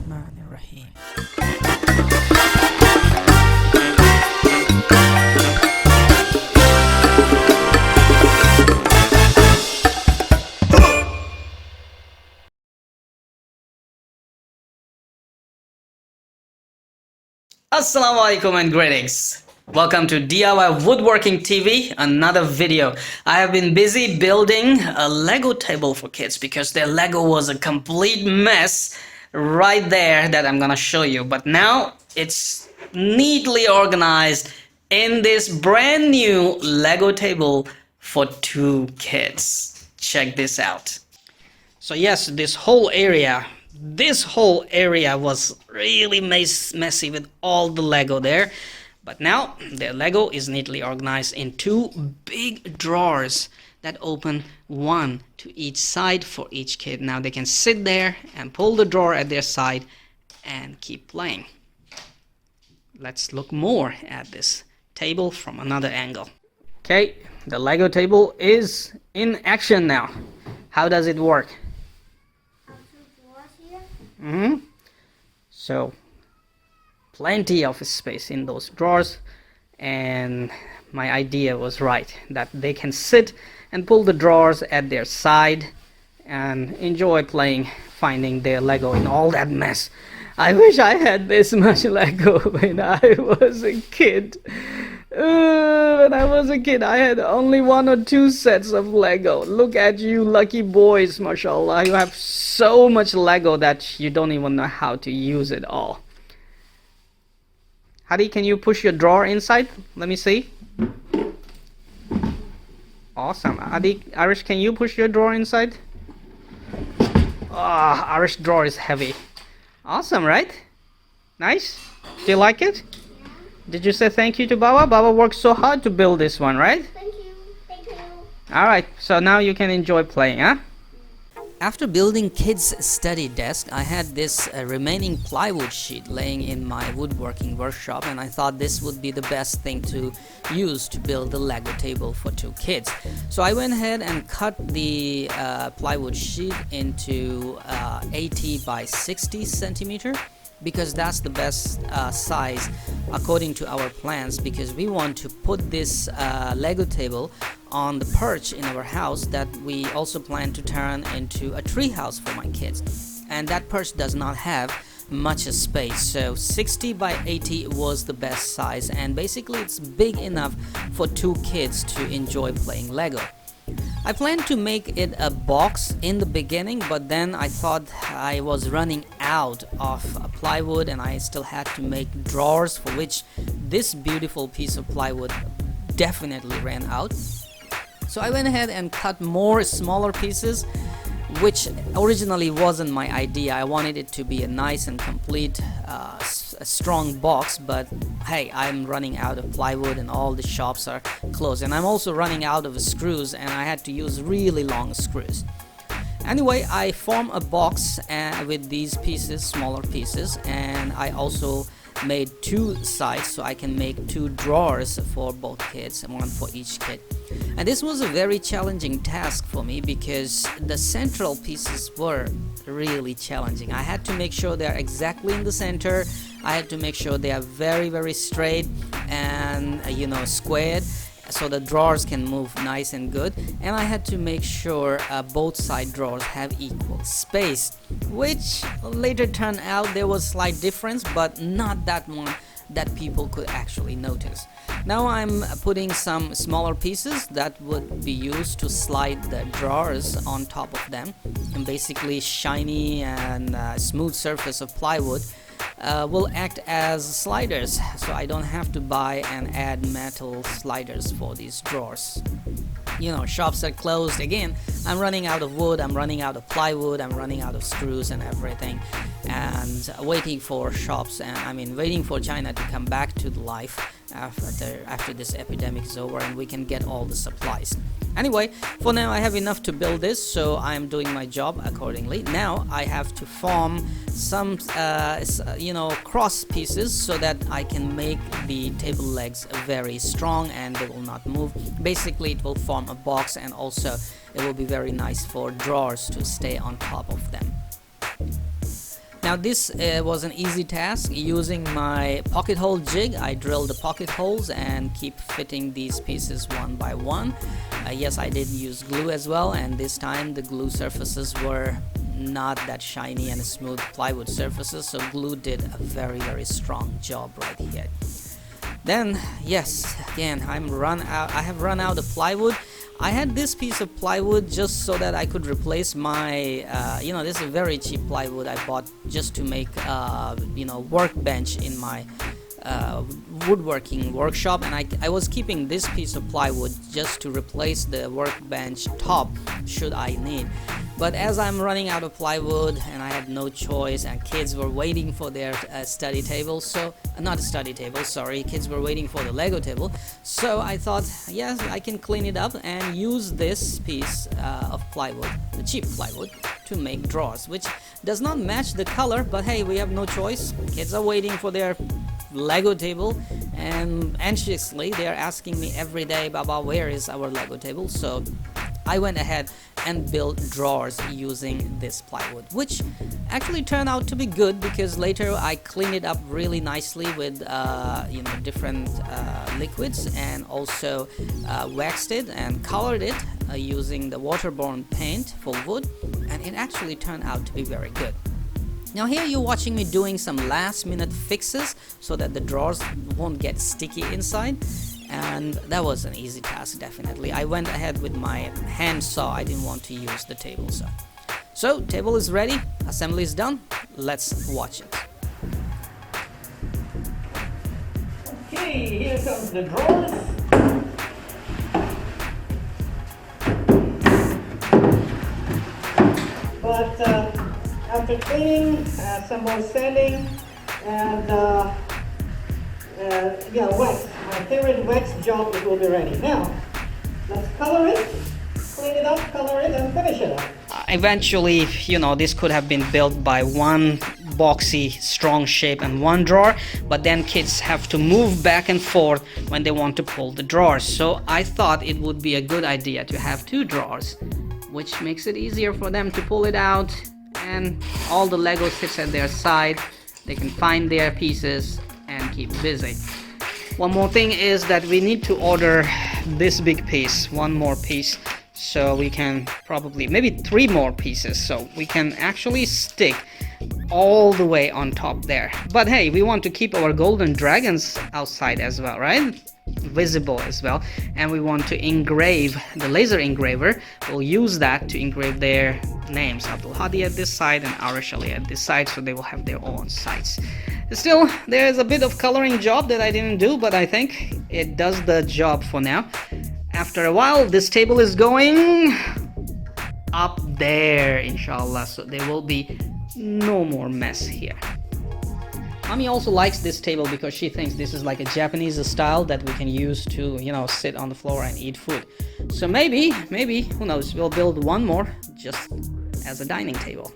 Bismillahirrahmanirrahim. Assalamu alaikum and greetings. Welcome to DIY Woodworking TV, another video. I have been busy building a Lego table for kids because their Lego was a complete mess right there that I'm gonna show you. But now it's neatly organized in this brand new Lego table for 2 kids. Check this out. So yes, this whole area was really messy with all the Lego there. But now the Lego is neatly organized in 2 big drawers that open one to each side for each kid. Now they can sit there and pull the drawer at their side and keep playing. Let's look more at this table from another angle. Okay, the Lego table is in action now. How does it work? So plenty of space in those drawers, and my idea was right, that they can sit and pull the drawers at their side and enjoy playing, finding their Lego in all that mess. I wish I had this much Lego when I was a kid. When I was a kid, I had only 1 or 2 sets of Lego. Look at you lucky boys, mashallah. You have so much Lego that you don't even know how to use it all. Hadi, can you push your drawer inside? Let me see. Awesome. Hadi, Arish, can you push your drawer inside? Ah, Arish drawer is heavy. Awesome, right? Nice? Do you like it? Did you say thank you to Baba? Baba worked so hard to build this one, right? Thank you. Thank you. Alright, so now you can enjoy playing, huh? After building kids' study desk, I had this remaining plywood sheet laying in my woodworking workshop, and I thought this would be the best thing to use to build the Lego table for 2 kids. So I went ahead and cut the plywood sheet into 80 by 60 centimeter, because that's the best size according to our plans, because we want to put this Lego table on the perch in our house that we also plan to turn into a tree house for my kids, and that perch does not have much space, so 60 by 80 was the best size, and basically it's big enough for 2 kids to enjoy playing Lego. I planned to make it a box in the beginning, but then I thought I was running out of plywood and I still had to make drawers, for which this beautiful piece of plywood definitely ran out. So I went ahead and cut more smaller pieces, which originally wasn't my idea. I wanted it to be a nice and complete a strong box, but hey, I'm running out of plywood and all the shops are closed, and I'm also running out of screws, and I had to use really long screws. Anyway, I form a box with these pieces, smaller pieces, and I also made 2 sides so I can make 2 drawers for both kids, and 1 for each kid. And this was a very challenging task for me because the central pieces were really challenging. I had to make sure they're exactly in the center. I had to make sure they are very straight and squared, so the drawers can move nice and good, and I had to make sure both side drawers have equal space, which later turned out there was slight difference, but not that one that people could actually notice. Now I'm putting some smaller pieces that would be used to slide the drawers on top of them, and basically shiny and smooth surface of plywood will act as sliders, so I don't have to buy and add metal sliders for these drawers. Shops are closed again. I'm running out of wood, I'm running out of plywood, I'm running out of screws and everything, and waiting for shops, and waiting for China to come back to life after this epidemic is over and we can get all the supplies. Anyway, for now I have enough to build this, so I'm doing my job accordingly. Now I have to form some cross pieces so that I can make the table legs very strong and they will not move. Basically it will form a box, and also it will be very nice for drawers to stay on top of them. Now this was an easy task. Using my pocket hole jig, I drilled the pocket holes and keep fitting these pieces one by one. Yes, I did use glue as well, and this time the glue surfaces were not that shiny and smooth plywood surfaces, so glue did a very strong job right here. Then yes, again I have run out of plywood. I had this piece of plywood just so that I could replace my this is a very cheap plywood I bought just to make workbench in my woodworking workshop, and I was keeping this piece of plywood just to replace the workbench top should I need. But as I'm running out of plywood and I had no choice, and kids were waiting for their study table, so not a study table, sorry, kids were waiting for the Lego table, so I thought, yes, I can clean it up and use this piece of plywood, the cheap plywood, to make drawers, which does not match the color, but hey, we have no choice. Kids are waiting for their Lego table, and anxiously they are asking me every day, Baba, where is our Lego table? So I went ahead and built drawers using this plywood, which actually turned out to be good because later I cleaned it up really nicely with different liquids, and also waxed it and colored it using the waterborne paint for wood, and it actually turned out to be very good. Now here you're watching me doing some last minute fixes so that the drawers won't get sticky inside, and that was an easy task, definitely. I went ahead with my hand saw. I didn't want to use the table saw. So table is ready, assembly is done, let's watch it. Okay, here comes the drawers. But after cleaning, some more sanding, and wax, my favorite wax job, it will be ready. Now, let's color it, clean it up, color it, and finish it up. Eventually, this could have been built by one boxy, strong shape and one drawer, but then kids have to move back and forth when they want to pull the drawers. So I thought it would be a good idea to have two drawers, which makes it easier for them to pull it out, and all the Lego sits at their side. They can find their pieces and keep busy. One more thing is that we need to order this big piece, one more piece, so we can probably maybe 3 more pieces, so we can actually stick all the way on top there. But hey, we want to keep our golden dragons outside as well, right? Visible as well, and we want to engrave the laser engraver. We'll use that to engrave their names, Abdul Hadi at this side and Arish Ali at this side, so they will have their own sites. Still, there is a bit of coloring job that I didn't do, but I think it does the job for now. After a while, this table is going up there, inshallah, so there will be no more mess here. Mommy also likes this table because she thinks this is like a Japanese style that we can use to, sit on the floor and eat food. So maybe, who knows, we'll build one more just as a dining table.